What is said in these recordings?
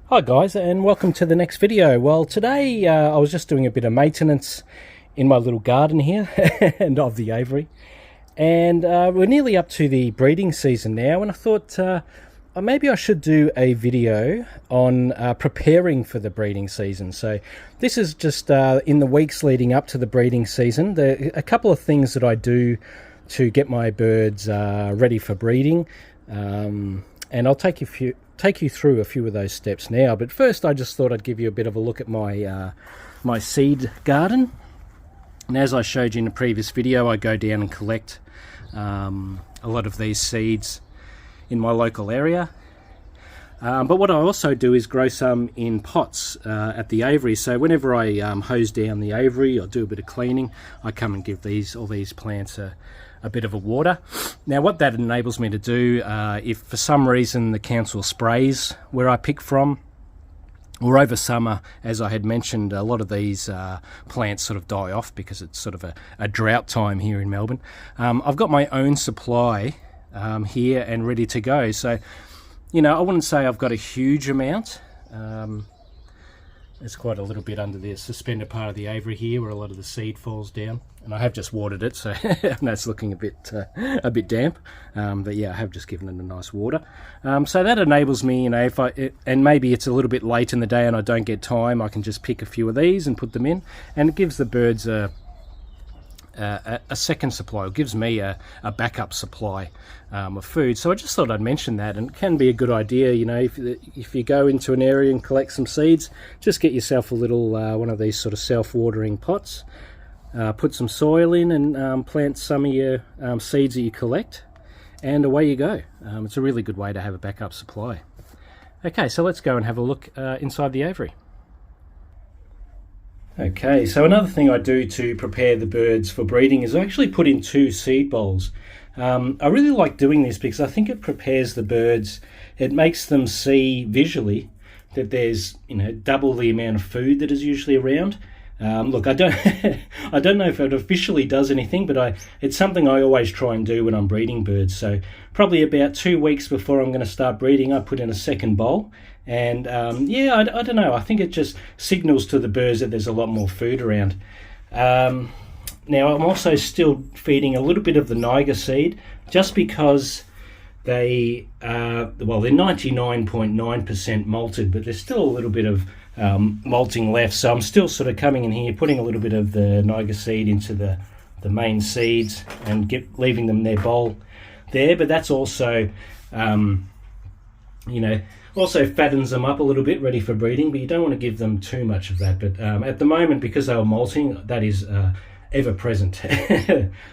Hi guys, and welcome to the next video. Well, today I was just doing a bit of maintenance in my little garden here and of the aviary, and we're nearly up to the breeding season now, and I thought maybe I should do a video on preparing for the breeding season. So this is just in the weeks leading up to the breeding season. There are a couple of things that I do to get my birds ready for breeding, and I'll take you through a few of those steps now. But first, I just thought I'd give you a bit of a look at my my seed garden. And as I showed you in a previous video, I go down and collect a lot of these seeds in my local area. But what I also do is grow some in pots at the aviary. So whenever I hose down the aviary or do a bit of cleaning, I come and give all these plants a bit of a water. Now what that enables me to do, if for some reason the council sprays where I pick from, or over summer, as I had mentioned, a lot of these plants sort of die off because it's sort of a drought time here in Melbourne. I've got my own supply here and ready to go. So, you know, I wouldn't say I've got a huge amount. There's quite a little bit under the suspended part of the aviary here where a lot of the seed falls down, and I have just watered it, so that's looking a bit damp. But yeah, I have just given it a nice water. So that enables me, you know, and maybe it's a little bit late in the day and I don't get time, I can just pick a few of these and put them in, and it gives the birds a second supply. It gives me a backup supply of food. So I just thought I'd mention that, and it can be a good idea, you know, if you go into an area and collect some seeds, just get yourself a little one of these sort of self-watering pots, put some soil in and plant some of your seeds that you collect, and away you go. It's a really good way to have a backup supply. Okay, so let's go and have a look inside the aviary. Okay, so another thing I do to prepare the birds for breeding is I actually put in 2 seed bowls. I really like doing this because I think it prepares the birds. It makes them see visually that there's, you know, double the amount of food that is usually around. Look, I don't know if it officially does anything, but it's something I always try and do when I'm breeding birds. So probably about 2 weeks before I'm going to start breeding, I put in a second bowl. And yeah, I don't know, I think it just signals to the birds that there's a lot more food around. Now I'm also still feeding a little bit of the Niger seed, just because they're 99.9% malted, but there's still a little bit of malting left. So I'm still sort of coming in here, putting a little bit of the Niger seed into the main seeds and leaving them their bowl there. But that's also, you know, also fattens them up a little bit, ready for breeding, but you don't want to give them too much of that. But at the moment, because they were molting, that is ever present.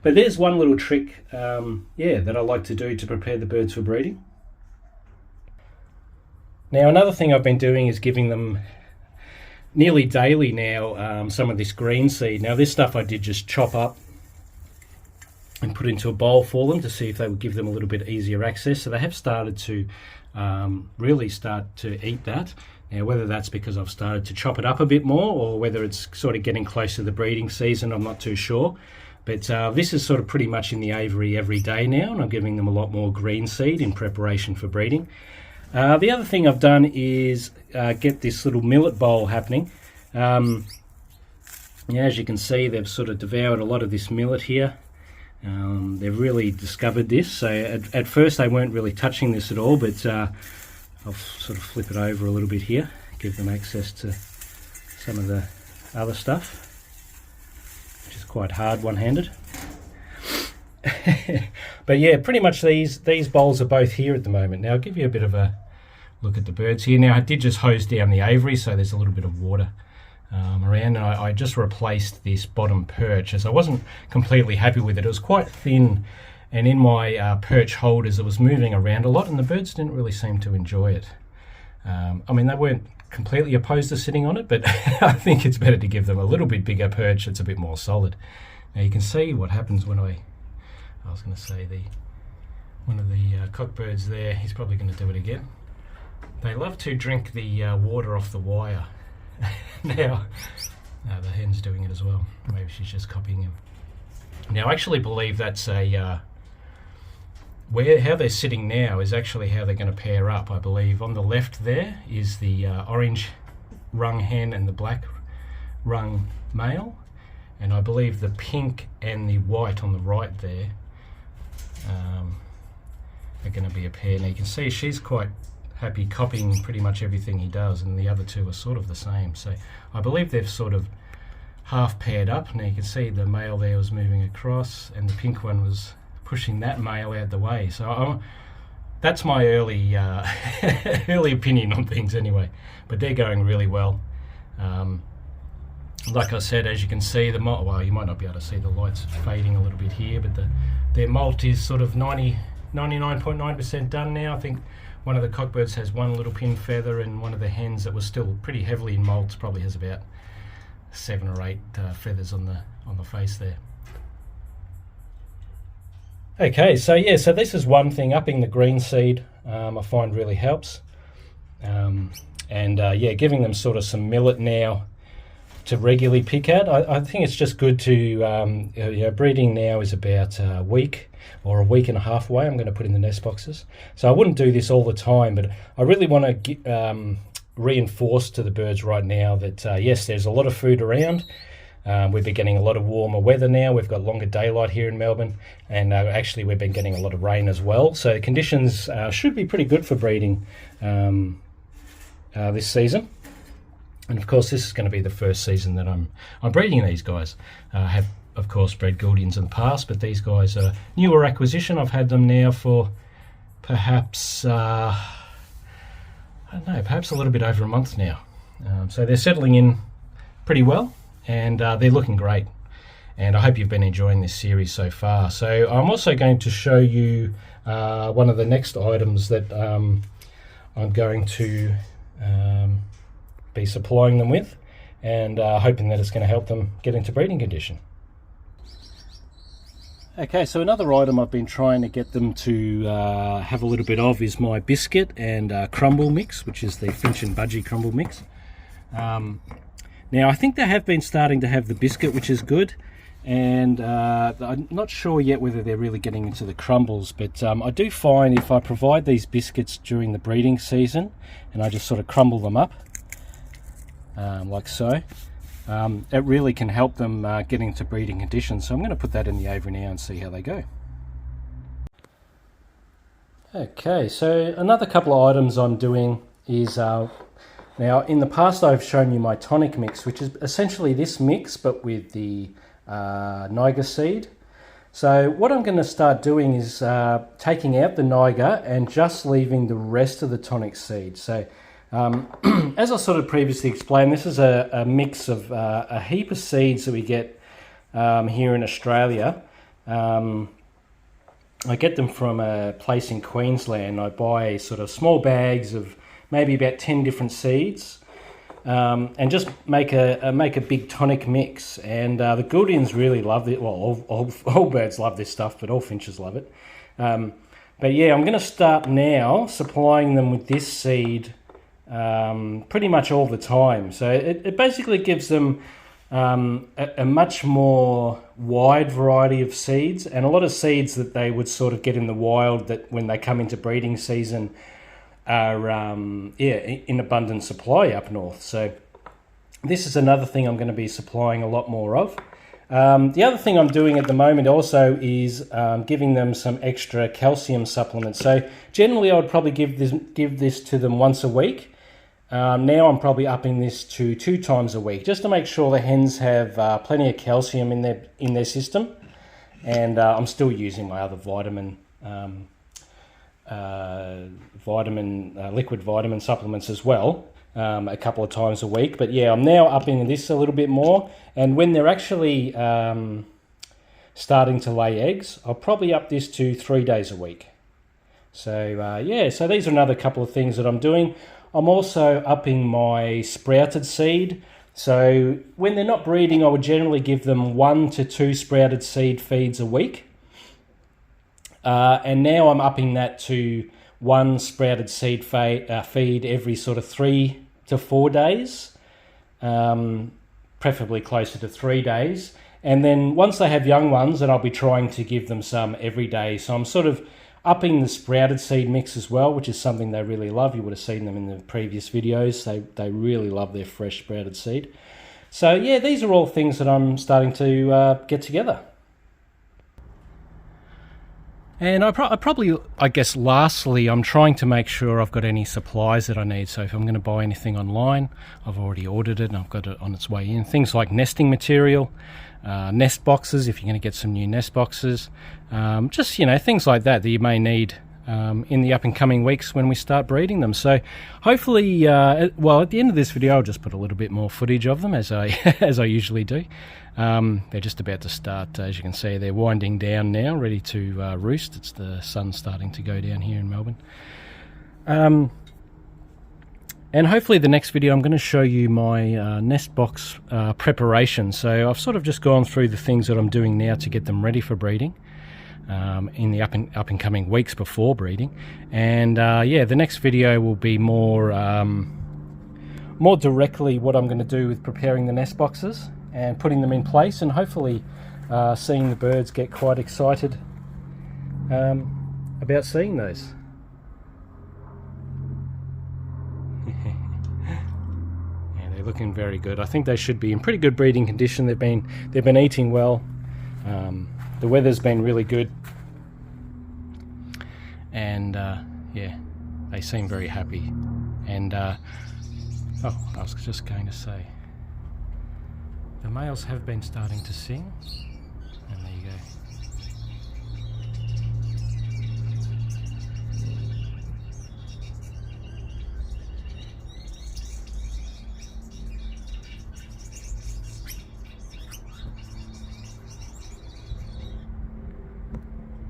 But there's one little trick, yeah, that I like to do to prepare the birds for breeding. Now another thing I've been doing is giving them nearly daily now some of this green seed. Now this stuff I did just chop up and put into a bowl for them to see if they would give them a little bit easier access. So they have started to really start to eat that. Now whether that's because I've started to chop it up a bit more, or whether it's sort of getting close to the breeding season, I'm not too sure. But this is sort of pretty much in the aviary every day now, and I'm giving them a lot more green seed in preparation for breeding. The other thing I've done is get this little millet bowl happening. Yeah, as you can see, they've sort of devoured a lot of this millet here. They've really discovered this. So at first they weren't really touching this at all, but I'll sort of flip it over a little bit here, give them access to some of the other stuff, which is quite hard one-handed. But yeah, pretty much these bowls are both here at the moment. Now I'll give you a bit of a look at the birds here. Now I did just hose down the aviary, so there's a little bit of water around, and I just replaced this bottom perch as I wasn't completely happy with it. It was quite thin, and in my perch holders it was moving around a lot, and the birds didn't really seem to enjoy it. I mean, they weren't completely opposed to sitting on it, but I think it's better to give them a little bit bigger perch that's a bit more solid. Now you can see what happens when I was going to say one of the cockbirds there, he's probably going to do it again. They love to drink the water off the wire. Now the hen's doing it as well. Maybe she's just copying him. Now I actually believe that's a how they're sitting now is actually how they're going to pair up, I believe. On the left there is the orange rung hen and the black rung male, and I believe the pink and the white on the right there are going to be a pair. Now you can see she's quite happy copying pretty much everything he does, and the other two are sort of the same. So I believe they've sort of half paired up. Now you can see the male there was moving across and the pink one was pushing that male out the way. So that's my early early opinion on things anyway, but they're going really well. Like I said, as you can see, well, you might not be able to see, the light's fading a little bit here, but their molt is sort of 99.9% done now. I think one of the cockbirds has one little pin feather, and one of the hens that was still pretty heavily in molts probably has about 7 or 8 feathers on the face there. Okay, so yeah, so this is one thing, upping the green seed, I find really helps. Yeah, giving them sort of some millet now to regularly pick at. I think it's just good to, breeding now is about a week or a week and a half away. I'm going to put in the nest boxes. So I wouldn't do this all the time, but I really want to reinforce to the birds right now that, yes, there's a lot of food around. We've been getting a lot of warmer weather now. We've got longer daylight here in Melbourne, and actually we've been getting a lot of rain as well. So conditions should be pretty good for breeding this season. And of course, this is going to be the first season that I'm breeding these guys. I have, of course, bred Gouldians in the past, but these guys are newer acquisition. I've had them now for perhaps, I don't know, perhaps a little bit over a month now. So they're settling in pretty well, and they're looking great. And I hope you've been enjoying this series so far. So I'm also going to show you one of the next items that I'm going to be supplying them with, and hoping that it's going to help them get into breeding condition. Okay, so another item I've been trying to get them to have a little bit of is my biscuit and crumble mix, which is the Finch and Budgie crumble mix. Now I think they have been starting to have the biscuit, which is good, and I'm not sure yet whether they're really getting into the crumbles, but I do find if I provide these biscuits during the breeding season and I just sort of crumble them up like so, it really can help them get into breeding conditions. So I'm going to put that in the aviary now and see how they go. Okay, so another couple of items I'm doing is, now in the past I've shown you my tonic mix, which is essentially this mix but with the Niger seed. So what I'm going to start doing is taking out the Niger and just leaving the rest of the tonic seed. So as I sort of previously explained, this is a mix of a heap of seeds that we get here in Australia. I get them from a place in Queensland. I buy sort of small bags of maybe about 10 different seeds, and just make a big tonic mix. And the Gouldians really love it. Well, all birds love this stuff, but all finches love it. But yeah, I'm going to start now supplying them with this seed pretty much all the time. So it basically gives them a much more wide variety of seeds, and a lot of seeds that they would sort of get in the wild that when they come into breeding season are in abundant supply up north. So this is another thing I'm going to be supplying a lot more of. The other thing I'm doing at the moment also is giving them some extra calcium supplements. So generally I would probably give this to them once a week. Now I'm probably upping this to 2 times a week, just to make sure the hens have plenty of calcium in their system. And I'm still using my other liquid vitamin supplements as well, a couple of times a week. But yeah, I'm now upping this a little bit more, and when they're actually starting to lay eggs, I'll probably up this to 3 days a week. So yeah, so these are another couple of things that I'm doing. I'm also upping my sprouted seed. So when they're not breeding, I would generally give them 1 to 2 sprouted seed feeds a week. And now I'm upping that to 1 sprouted seed feed every sort of 3 to 4 days, preferably closer to 3 days. And then once they have young ones, then I'll be trying to give them some every day. So I'm sort of upping the sprouted seed mix as well, which is something they really love. You would have seen them in the previous videos. They really love their fresh sprouted seed. So yeah, these are all things that I'm starting to get together. And I guess lastly, I'm trying to make sure I've got any supplies that I need. So if I'm going to buy anything online, I've already ordered it and I've got it on its way in. Things like nesting material, nest boxes, if you're going to get some new nest boxes. Just, things like that you may need in the up and coming weeks when we start breeding them. So hopefully, well, at the end of this video, I'll just put a little bit more footage of them as I as I usually do. They're just about to start, as you can see, they're winding down now, ready to roost. It's the sun starting to go down here in Melbourne. And hopefully the next video I'm going to show you my nest box preparation. So I've sort of just gone through the things that I'm doing now to get them ready for breeding in the up and coming weeks before breeding. And yeah, the next video will be more directly what I'm going to do with preparing the nest boxes and putting them in place, and hopefully seeing the birds get quite excited about seeing those. Yeah, they're looking very good. I think they should be in pretty good breeding condition. They've been eating well. The weather's been really good, and yeah, they seem very happy. And oh, I was just going to say, the males have been starting to sing, and there you go.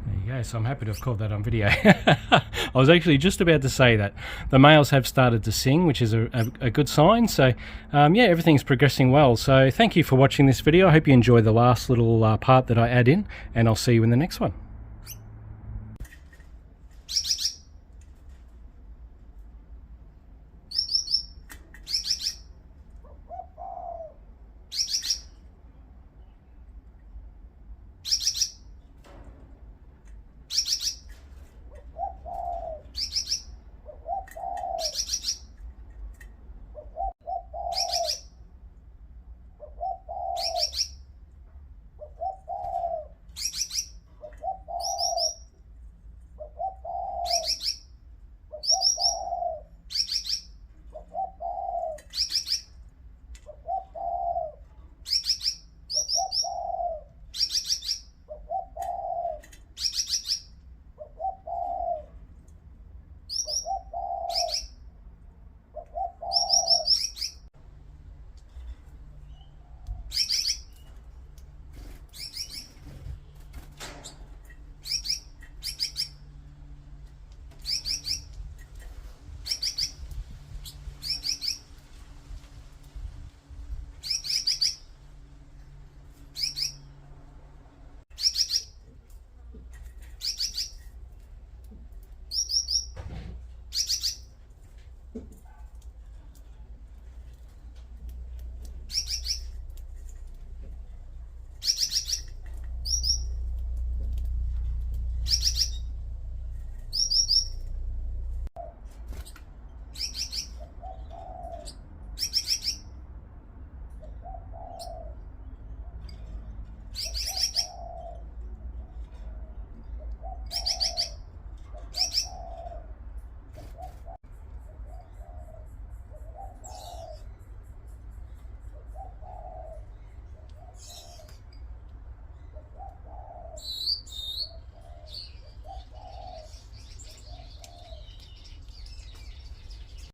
There you go, so I'm happy to have caught that on video. I was actually just about to say that. The males have started to sing, which is a good sign. So yeah, everything's progressing well. So thank you for watching this video. I hope you enjoy the last little part that I add in, and I'll see you in the next one.